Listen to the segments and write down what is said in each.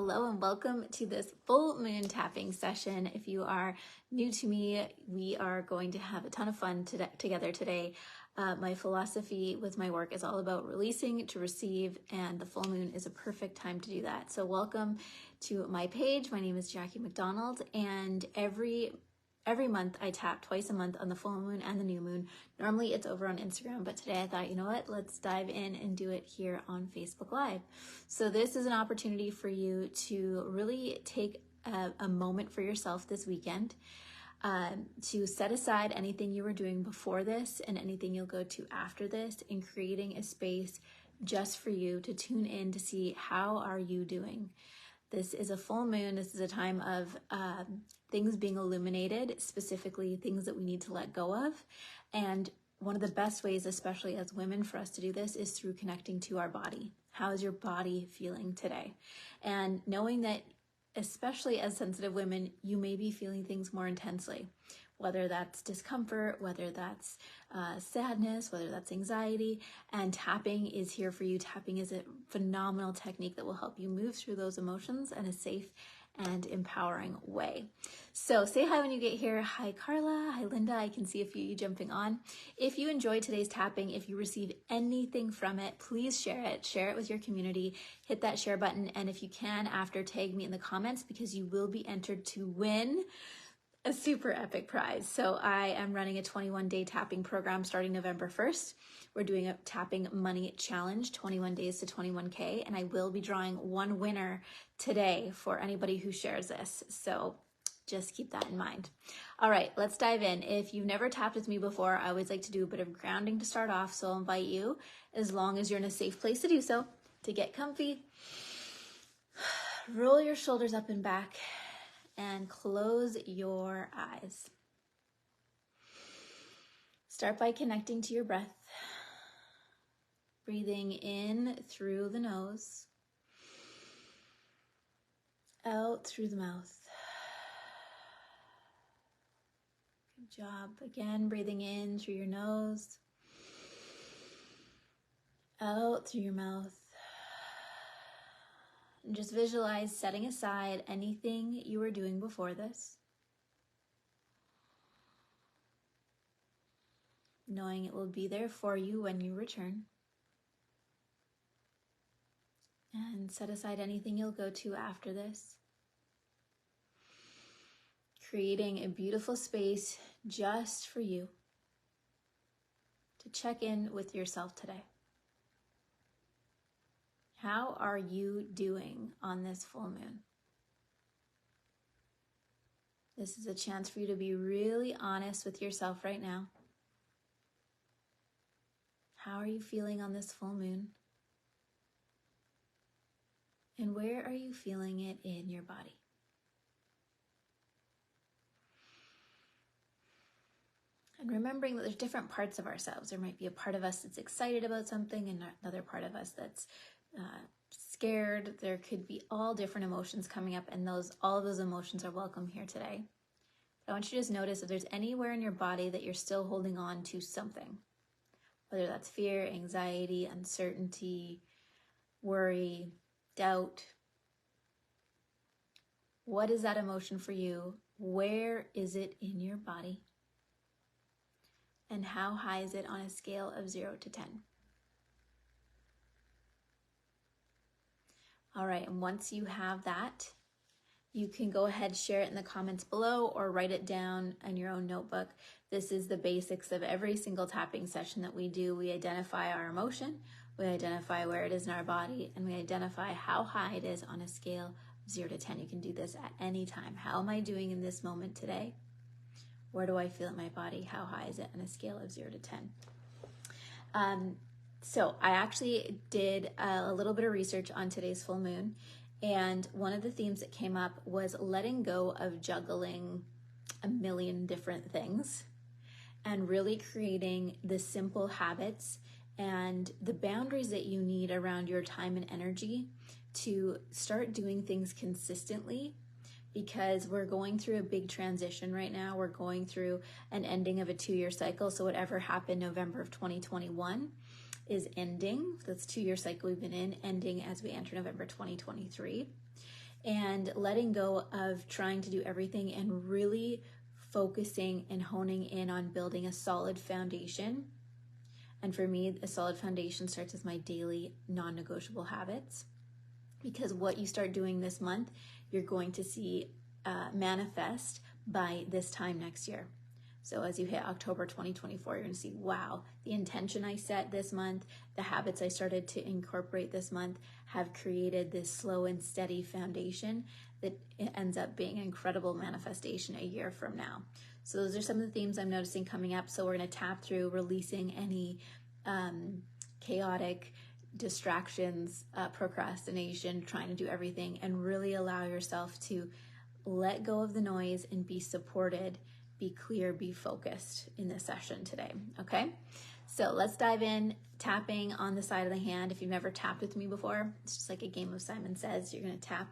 Hello and welcome to this full moon tapping session. If you are new to me, we are going to have a ton of fun together today. My philosophy with my work is all about releasing to receive, and the full moon is a perfect time to do that. So welcome to my page. My name is Jackie McDonald, and every month I tap twice a month on the full moon and the new moon. Normally it's over on Instagram, but today I thought, you know what, let's dive in and do it here on Facebook Live. So this is an opportunity for you to really take a moment for yourself this weekend, to set aside anything you were doing before this and anything you'll go to after this, and creating a space just for you to tune in to see how are you doing. This is a full moon. This is a time of things being illuminated, specifically things that we need to let go of. And one of the best ways, especially as women, for us to do this is through connecting to our body. How is your body feeling today? And knowing that, especially as sensitive women, you may be feeling things more intensely, whether that's discomfort, whether that's sadness, whether that's anxiety, and tapping is here for you. Tapping is a phenomenal technique that will help you move through those emotions in a safe and empowering way. So say hi when you get here. Hi, Carla. Hi, Linda. I can see a few of you jumping on. If you enjoyed today's tapping, if you receive anything from it, please share it. Share it with your community. Hit that share button. And if you can, after, tag me in the comments, because you will be entered to win a super epic prize. So I am running a 21-day tapping program starting November 1st. We're doing a tapping money challenge, 21 days to 21K, and I will be drawing one winner today for anybody who shares this. So just keep that in mind. All right, let's dive in. If you've never tapped with me before, I always like to do a bit of grounding to start off. So I'll invite you, as long as you're in a safe place to do so, to get comfy. Roll your shoulders up and back and close your eyes. Start by connecting to your breath. Breathing in through the nose, out through the mouth. Good job. Again, breathing in through your nose, out through your mouth. And just visualize setting aside anything you were doing before this, knowing it will be there for you when you return. And set aside anything you'll go to after this. Creating a beautiful space just for you to check in with yourself today. How are you doing on this full moon? This is a chance for you to be really honest with yourself right now. How are you feeling on this full moon? And where are you feeling it in your body? And remembering that there's different parts of ourselves. There might be a part of us that's excited about something and another part of us that's scared. There could be all different emotions coming up, and all of those emotions are welcome here today. But I want you to just notice if there's anywhere in your body that you're still holding on to something, whether that's fear, anxiety, uncertainty, worry, doubt. What is that emotion for you? Where is it in your body? And how high is it on a scale of 0 to 10? All right, and once you have that, you can go ahead, share it in the comments below, or write it down in your own notebook. This is the basics of every single tapping session that we do. We identify our emotion, we identify where it is in our body, and we identify how high it is on a scale of 0 to 10. You can do this at any time. How am I doing in this moment today? Where do I feel in my body? How high is it on a scale of 0 to 10? So I actually did a little bit of research on today's full moon, and one of the themes that came up was letting go of juggling a million different things and really creating the simple habits and the boundaries that you need around your time and energy to start doing things consistently, because we're going through a big transition right now. We're going through an ending of a 2-year cycle. So whatever happened November of 2021 is ending. That's 2-year cycle we've been in, ending as we enter November 2023. and letting go of trying to do everything and really focusing and honing in on building a solid foundation. And for me, a solid foundation starts with my daily non-negotiable habits, because what you start doing this month, you're going to see manifest by this time next year. So as you hit October 2024, you're going to see, wow, the intention I set this month, the habits I started to incorporate this month have created this slow and steady foundation that ends up being an incredible manifestation a year from now. So those are some of the themes I'm noticing coming up. So we're going to tap through releasing any chaotic distractions, procrastination, trying to do everything, and really allow yourself to let go of the noise and be supported, be clear, be focused in this session today, okay? So let's dive in, tapping on the side of the hand. If you've never tapped with me before, it's just like a game of Simon Says. You're gonna tap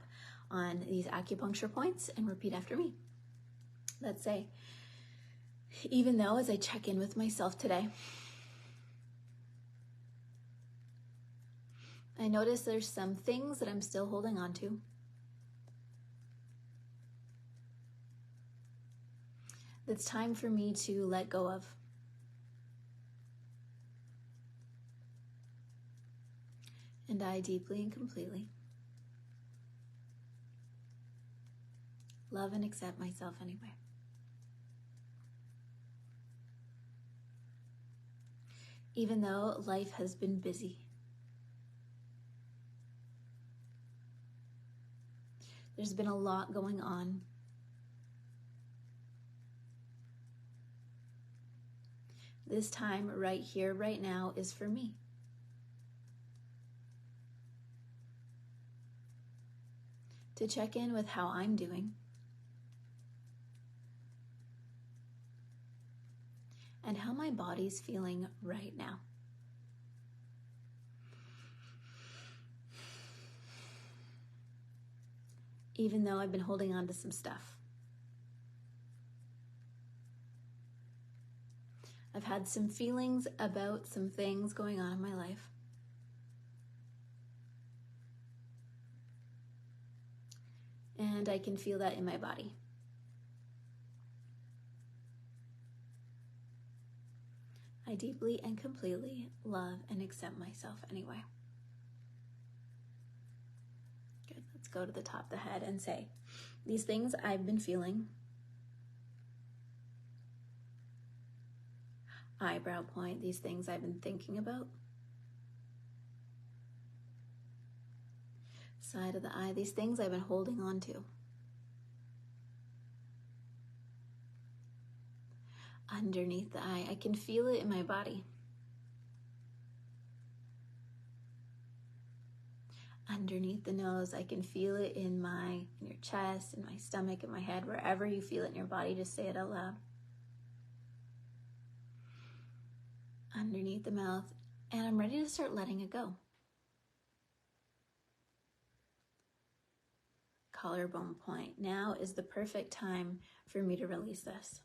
on these acupuncture points and repeat after me. Let's say, even though, as I check in with myself today, I notice there's some things that I'm still holding on to. It's time for me to let go of. And I deeply and completely love and accept myself anyway. Even though life has been busy, there's been a lot going on. This time right here, right now is for me. To check in with how I'm doing. And how my body's feeling right now. Even though I've been holding on to some stuff. I've had some feelings about some things going on in my life. And I can feel that in my body. I deeply and completely love and accept myself anyway. Good. Let's go to the top of the head and say, these things I've been feeling. Eyebrow point, these things I've been thinking about. Side of the eye, these things I've been holding on to. Underneath the eye, I can feel it in my body. Underneath the nose, I can feel it in your chest, in my stomach, in my head, wherever you feel it in your body, just say it out loud. Underneath the mouth, and I'm ready to start letting it go. Collarbone point. Now is the perfect time for me to release this.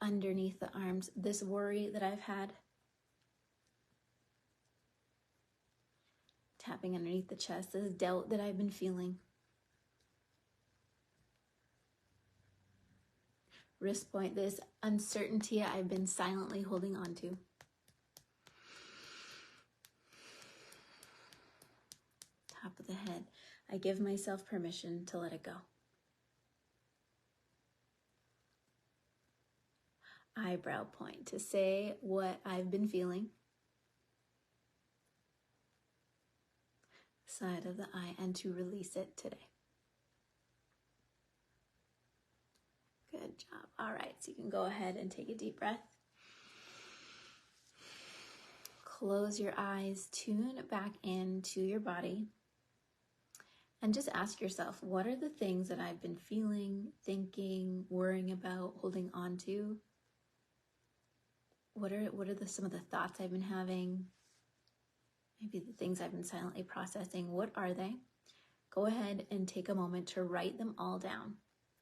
Underneath the arms, this worry that I've had. Tapping underneath the chest, this doubt that I've been feeling. Wrist point, this uncertainty I've been silently holding on to. Top of the head, I give myself permission to let it go. Eyebrow point, to say what I've been feeling. Side of the eye, and to release it today. Good job. All right, so you can go ahead and take a deep breath. Close your eyes, tune back into your body, and just ask yourself, what are the things that I've been feeling, thinking, worrying about, holding on to? What are some of the thoughts I've been having? Maybe the things I've been silently processing. What are they? Go ahead and take a moment to write them all down.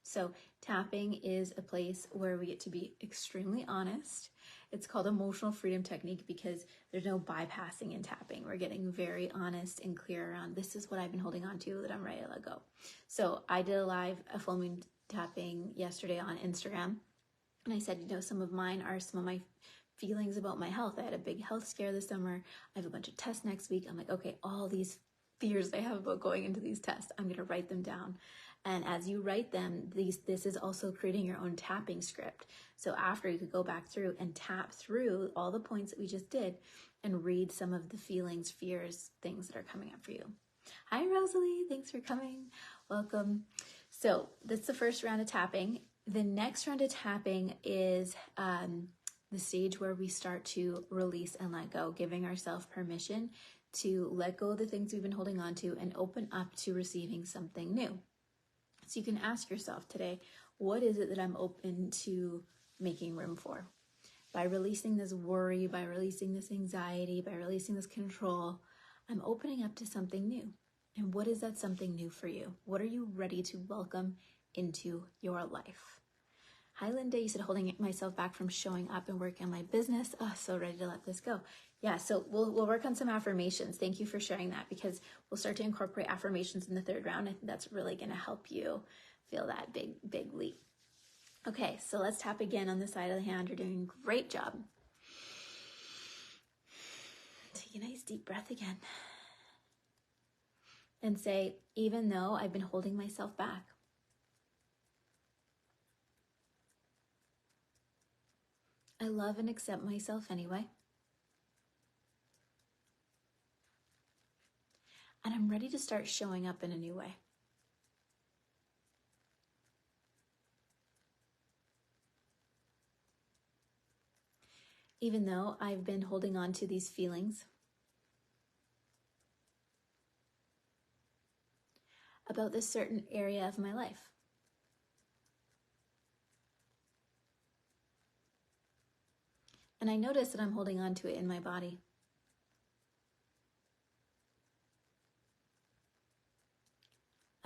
So tapping is a place where we get to be extremely honest. It's called emotional freedom technique because there's no bypassing and tapping. We're getting very honest and clear around this is what I've been holding on to that I'm ready to let go. So I did a full moon tapping yesterday on Instagram. And I said, some of mine are some of my feelings about my health. I had a big health scare this summer. I have a bunch of tests next week. I'm like, okay, all these fears I have about going into these tests, I'm going to write them down. And as you write them, this is also creating your own tapping script. So after, you could go back through and tap through all the points that we just did and read some of the feelings, fears, things that are coming up for you. Hi, Rosalie. Thanks for coming. Welcome. So that's the first round of tapping. The next round of tapping is the stage where we start to release and let go, giving ourselves permission to let go of the things we've been holding on to and open up to receiving something new. So you can ask yourself today, what is it that I'm open to making room for? By releasing this worry, by releasing this anxiety, by releasing this control, I'm opening up to something new. And what is that something new for you? What are you ready to welcome into your life? Hi, Linda. You said holding myself back from showing up and working on my business. Oh, so ready to let this go. Yeah, so we'll work on some affirmations. Thank you for sharing that, because we'll start to incorporate affirmations in the third round. I think that's really going to help you feel that big leap. Okay, so let's tap again on the side of the hand. You're doing a great job. Take a nice deep breath again. And say, even though I've been holding myself back, I love and accept myself anyway. And I'm ready to start showing up in a new way. Even though I've been holding on to these feelings about this certain area of my life. And I notice that I'm holding on to it in my body.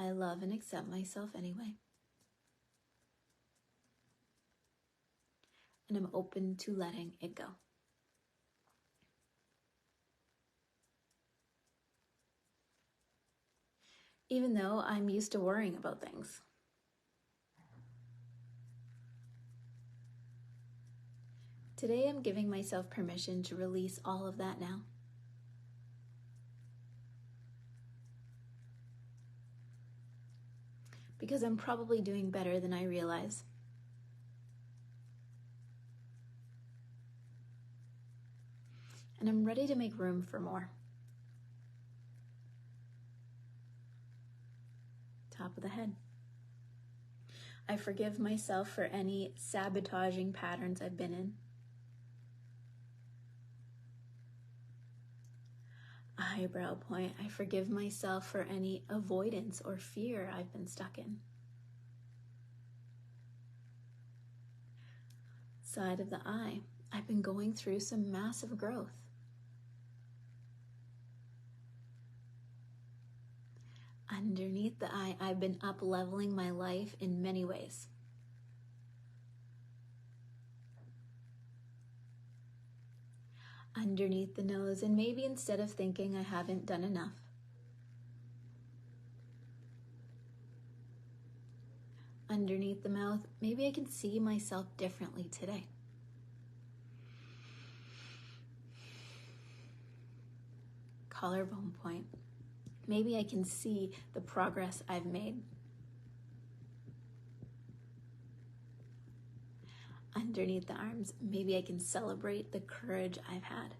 I love and accept myself anyway. And I'm open to letting it go. Even though I'm used to worrying about things. Today I'm giving myself permission to release all of that now. Because I'm probably doing better than I realize. And I'm ready to make room for more. Top of the head. I forgive myself for any sabotaging patterns I've been in. Eyebrow point. I forgive myself for any avoidance or fear I've been stuck in. Side of the eye. I've been going through some massive growth. Underneath the eye, I've been up-leveling my life in many ways. Underneath the nose, and maybe instead of thinking I haven't done enough, underneath the mouth, maybe I can see myself differently today. Collarbone point. Maybe I can see the progress I've made. Underneath the arms, maybe I can celebrate the courage I've had.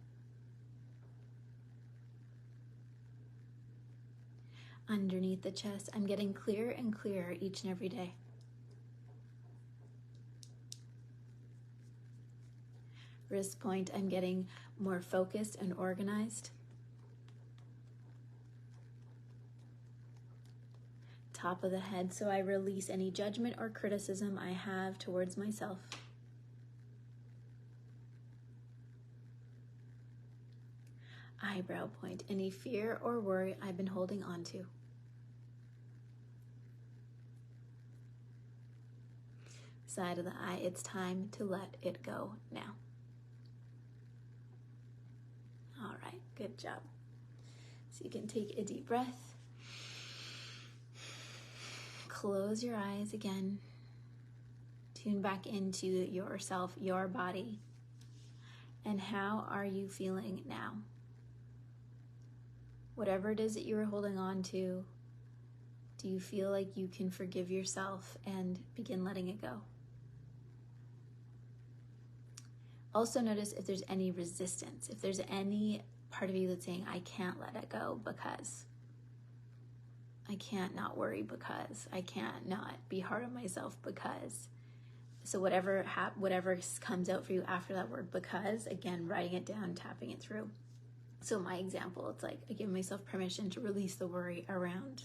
Underneath the chest, I'm getting clearer and clearer each and every day. Wrist point, I'm getting more focused and organized. Top of the head, so I release any judgment or criticism I have towards myself. Eyebrow point, any fear or worry I've been holding on to. Side of the eye, it's time to let it go now. Good job. So you can take a deep breath. Close your eyes again. Tune back into yourself, your body. And how are you feeling now? Whatever it is that you are holding on to, do you feel like you can forgive yourself and begin letting it go? Also notice if there's any resistance, if there's any part of you that's saying, I can't let it go because, I can't not worry because, I can't not be hard on myself because. So whatever comes out for you after that word because, again, writing it down, tapping it through. So my example, it's like I give myself permission to release the worry around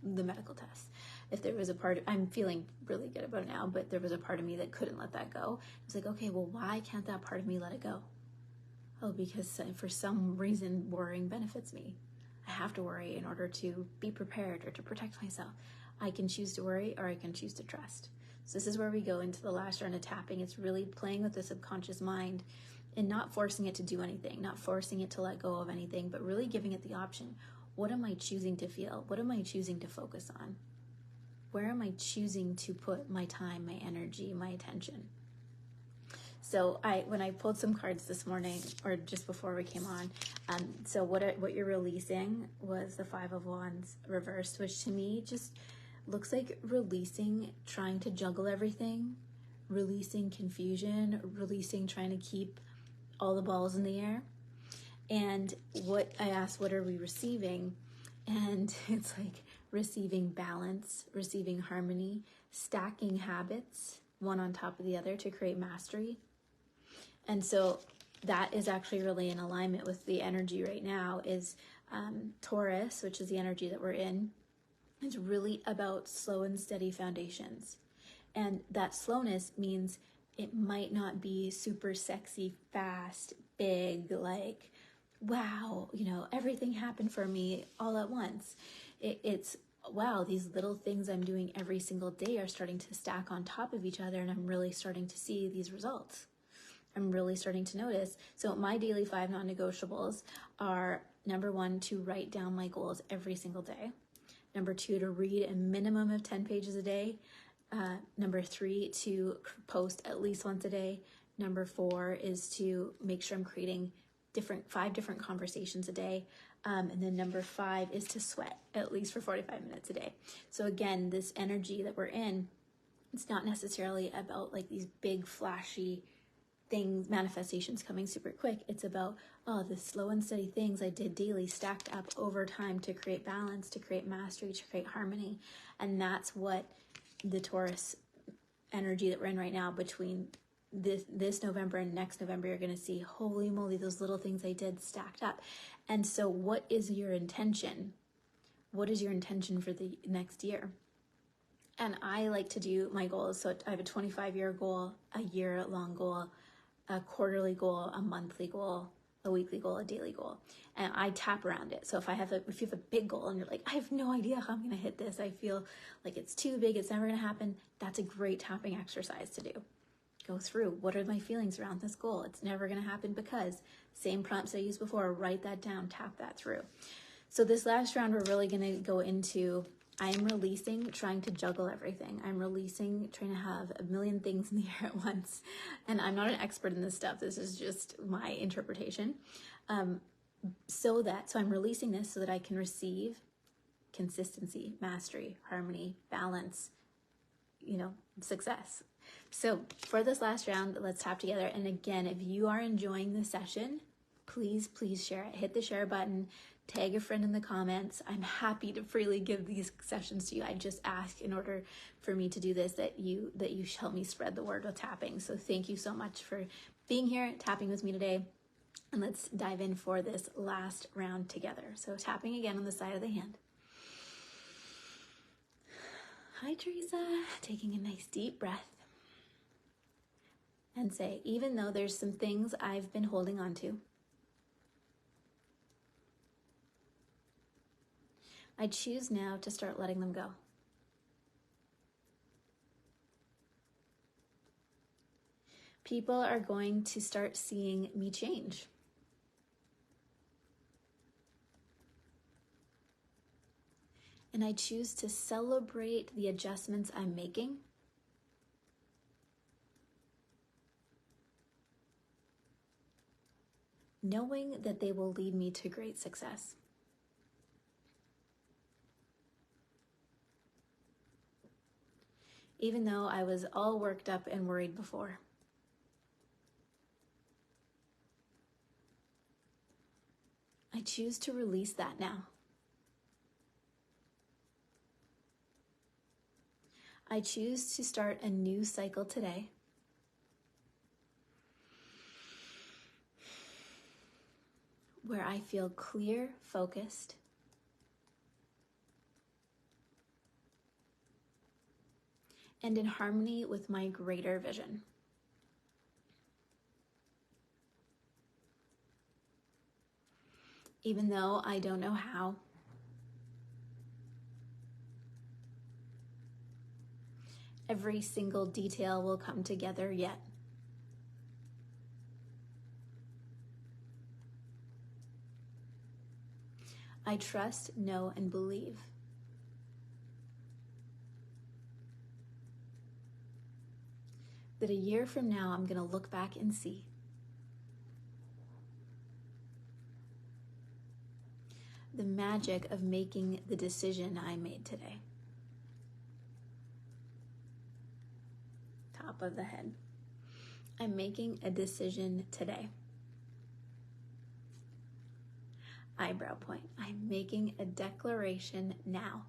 the medical test. If there was a part, I'm feeling really good about it now, but there was a part of me that couldn't let that go. It's like, okay, well, why can't that part of me let it go? Oh, because for some reason, worrying benefits me. I have to worry in order to be prepared or to protect myself. I can choose to worry or I can choose to trust. So this is where we go into the last round of tapping. It's really playing with the subconscious mind and not forcing it to do anything, not forcing it to let go of anything, but really giving it the option. What am I choosing to feel? What am I choosing to focus on? Where am I choosing to put my time, my energy, my attention? So when I pulled some cards this morning, or just before we came on, so what you're releasing was the Five of Wands reversed, which to me just looks like releasing, trying to juggle everything, releasing confusion, releasing trying to keep all the balls in the air. And what I asked, what are we receiving? And it's like receiving balance, receiving harmony, stacking habits, one on top of the other to create mastery. And so that is actually really in alignment with the energy right now is Taurus, which is the energy that we're in. It's really about slow and steady foundations. And that slowness means it might not be super sexy, fast, big, like, wow, everything happened for me all at once. It's, wow, these little things I'm doing every single day are starting to stack on top of each other, and I'm really starting to see these results. I'm really starting to notice. So my daily 5 non-negotiables are, number 1, to write down my goals every single day. Number 2, to read a minimum of 10 pages a day. Number 3, to post at least once a day. Number 4 is to make sure I'm creating 5 different conversations a day. And then number 5 is to sweat at least for 45 minutes a day. So again, this energy that we're in, it's not necessarily about like these big flashy things, manifestations coming super quick. It's about, the slow and steady things I did daily stacked up over time to create balance, to create mastery, to create harmony. And that's what the Taurus energy that we're in right now, between this November and next November, you're going to see, holy moly, those little things I did stacked up. And so what is your intention? What is your intention for the next year? And I like to do my goals. So I have a 25-year goal, a year-long goal, a quarterly goal, a monthly goal, a weekly goal, a daily goal. And I tap around it. So if you have a big goal and you're like, I have no idea how I'm going to hit this, I feel like it's too big, it's never going to happen, that's a great tapping exercise to do. Go through, what are my feelings around this goal? It's never going to happen because, same prompts I used before, write that down, tap that through. So this last round, we're really going to go into, I'm releasing, trying to juggle everything. I'm releasing, trying to have a million things in the air at once. And I'm not an expert in this stuff. This is just my interpretation. So I'm releasing this so that I can receive consistency, mastery, harmony, balance, success. So for this last round, let's tap together. And again, if you are enjoying this session, please share it. Hit the share button. Tag a friend in the comments. I'm happy to freely give these sessions to you. I just ask, in order for me to do this, that you help me spread the word of tapping. So thank you so much for being here, tapping with me today. And let's dive in for this last round together. So tapping again on the side of the hand. Hi, Teresa. Taking a nice deep breath. And say, even though there's some things I've been holding on to, I choose now to start letting them go. People are going to start seeing me change. And I choose to celebrate the adjustments I'm making. Knowing that they will lead me to great success. Even though I was all worked up and worried before. I choose to release that now. I choose to start a new cycle today. Where I feel clear, focused, and in harmony with my greater vision. Even though I don't know how, every single detail will come together yet. I trust, know, and believe that a year from now, I'm going to look back and see the magic of making the decision I made today. Top of the head. I'm making a decision today. Eyebrow point. I'm making a declaration now.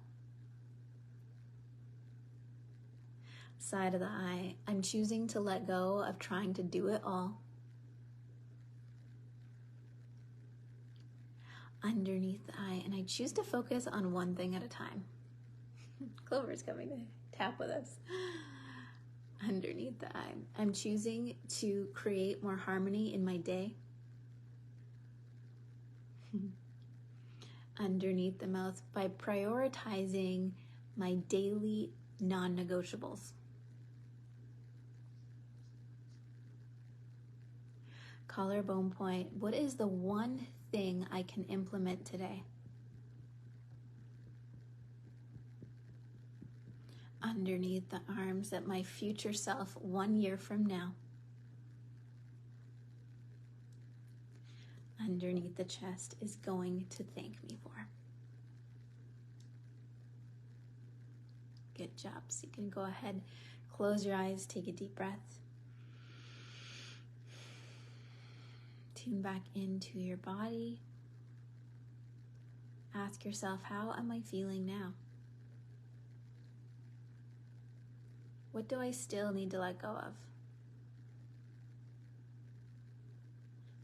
Side of the eye. I'm choosing to let go of trying to do it all. Underneath the eye. And I choose to focus on one thing at a time. Clover's coming to tap with us. Underneath the eye. I'm choosing to create more harmony in my day. Underneath the mouth, by prioritizing my daily non-negotiables. Collarbone point. What is the one thing I can implement today? Underneath the arms, that my future self 1 year from now. Underneath the chest is going to thank me for. Good job. So you can go ahead, close your eyes, take a deep breath. Tune back into your body. Ask yourself, how am I feeling now? What do I still need to let go of?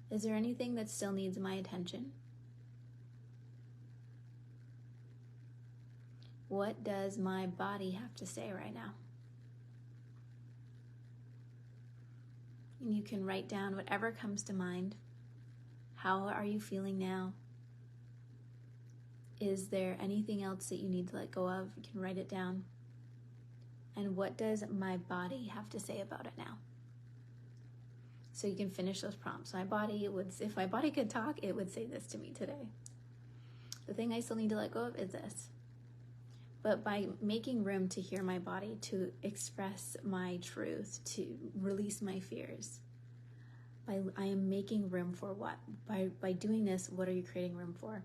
Is there anything that still needs my attention? What does my body have to say right now? And you can write down whatever comes to mind. How are you feeling now? Is there anything else that you need to let go of? You can write it down. And what does my body have to say about it now? So you can finish those prompts. My body would, if my body could talk, it would say this to me today. The thing I still need to let go of is this. But by making room to hear my body, to express my truth, to release my fears, I am making room for what? By doing this, what are you creating room for?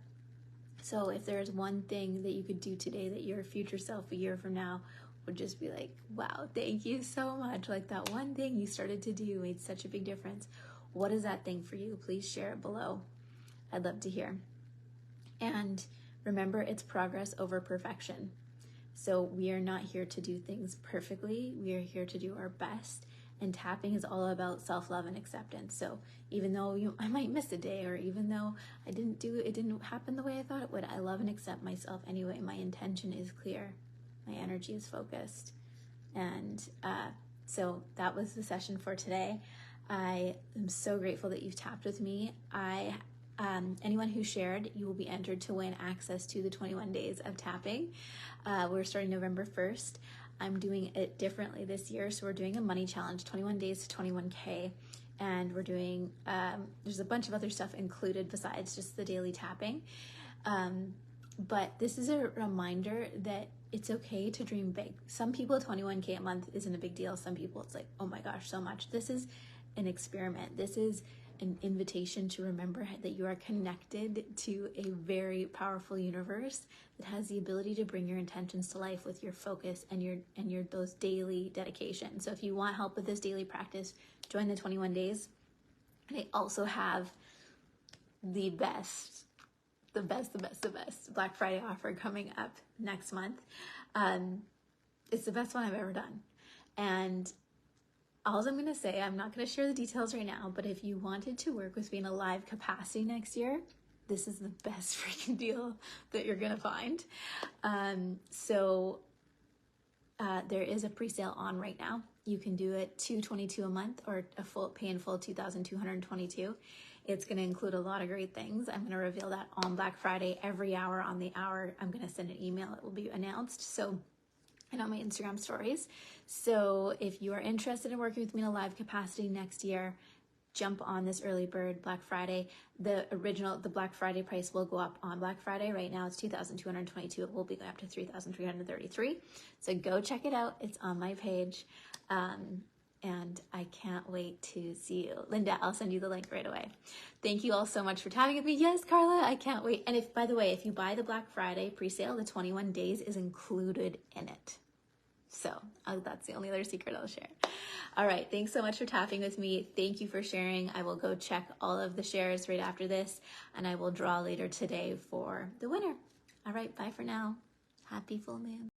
So if there's one thing that you could do today that your future self a year from now would just be like, wow, thank you so much. Like that one thing you started to do made such a big difference. What is that thing for you? Please share it below. I'd love to hear. And remember, it's progress over perfection. So we are not here to do things perfectly. We are here to do our best. And tapping is all about self-love and acceptance. So even though I might miss a day, or even though it didn't happen the way I thought it would, I love and accept myself anyway. My intention is clear. My energy is focused. And so that was the session for today. I am so grateful that you've tapped with me. Anyone who shared, you will be entered to win access to the 21 days of tapping. We're starting November 1st. I'm doing it differently this year. So we're doing a money challenge, 21 days to 21K. And we're doing, there's a bunch of other stuff included besides just the daily tapping. But this is a reminder that it's okay to dream big. Some people, 21K a month isn't a big deal. Some people, it's like, oh my gosh, so much. This is an experiment. This is an invitation to remember that you are connected to a very powerful universe that has the ability to bring your intentions to life with your focus and your those daily dedication. So if you want help with this daily practice, join the 21 days. And I also have the best Black Friday offer coming up next month. It's the best one I've ever done. And all I'm going to say, I'm not going to share the details right now, but if you wanted to work with me in a live capacity next year, this is the best freaking deal that you're going to find. There is a pre-sale on right now. You can do it $222 a month or a full pay in full $2,222. It's going to include a lot of great things. I'm going to reveal that on Black Friday. Every hour on the hour, I'm going to send an email. It will be announced. So, and on my Instagram stories. So if you are interested in working with me in a live capacity next year, jump on this early bird Black Friday. The Black Friday price will go up on Black Friday. Right now it's $2,222. It will be going up to $3,333. So go check it out. It's on my page. And I can't wait to see you. Linda, I'll send you the link right away. Thank you all so much for tapping with me. Yes, Carla, I can't wait. And by the way, if you buy the Black Friday pre-sale, the 21 days is included in it. So that's the only other secret I'll share. All right, thanks so much for tapping with me. Thank you for sharing. I will go check all of the shares right after this, and I will draw later today for the winner. All right, bye for now. Happy full moon.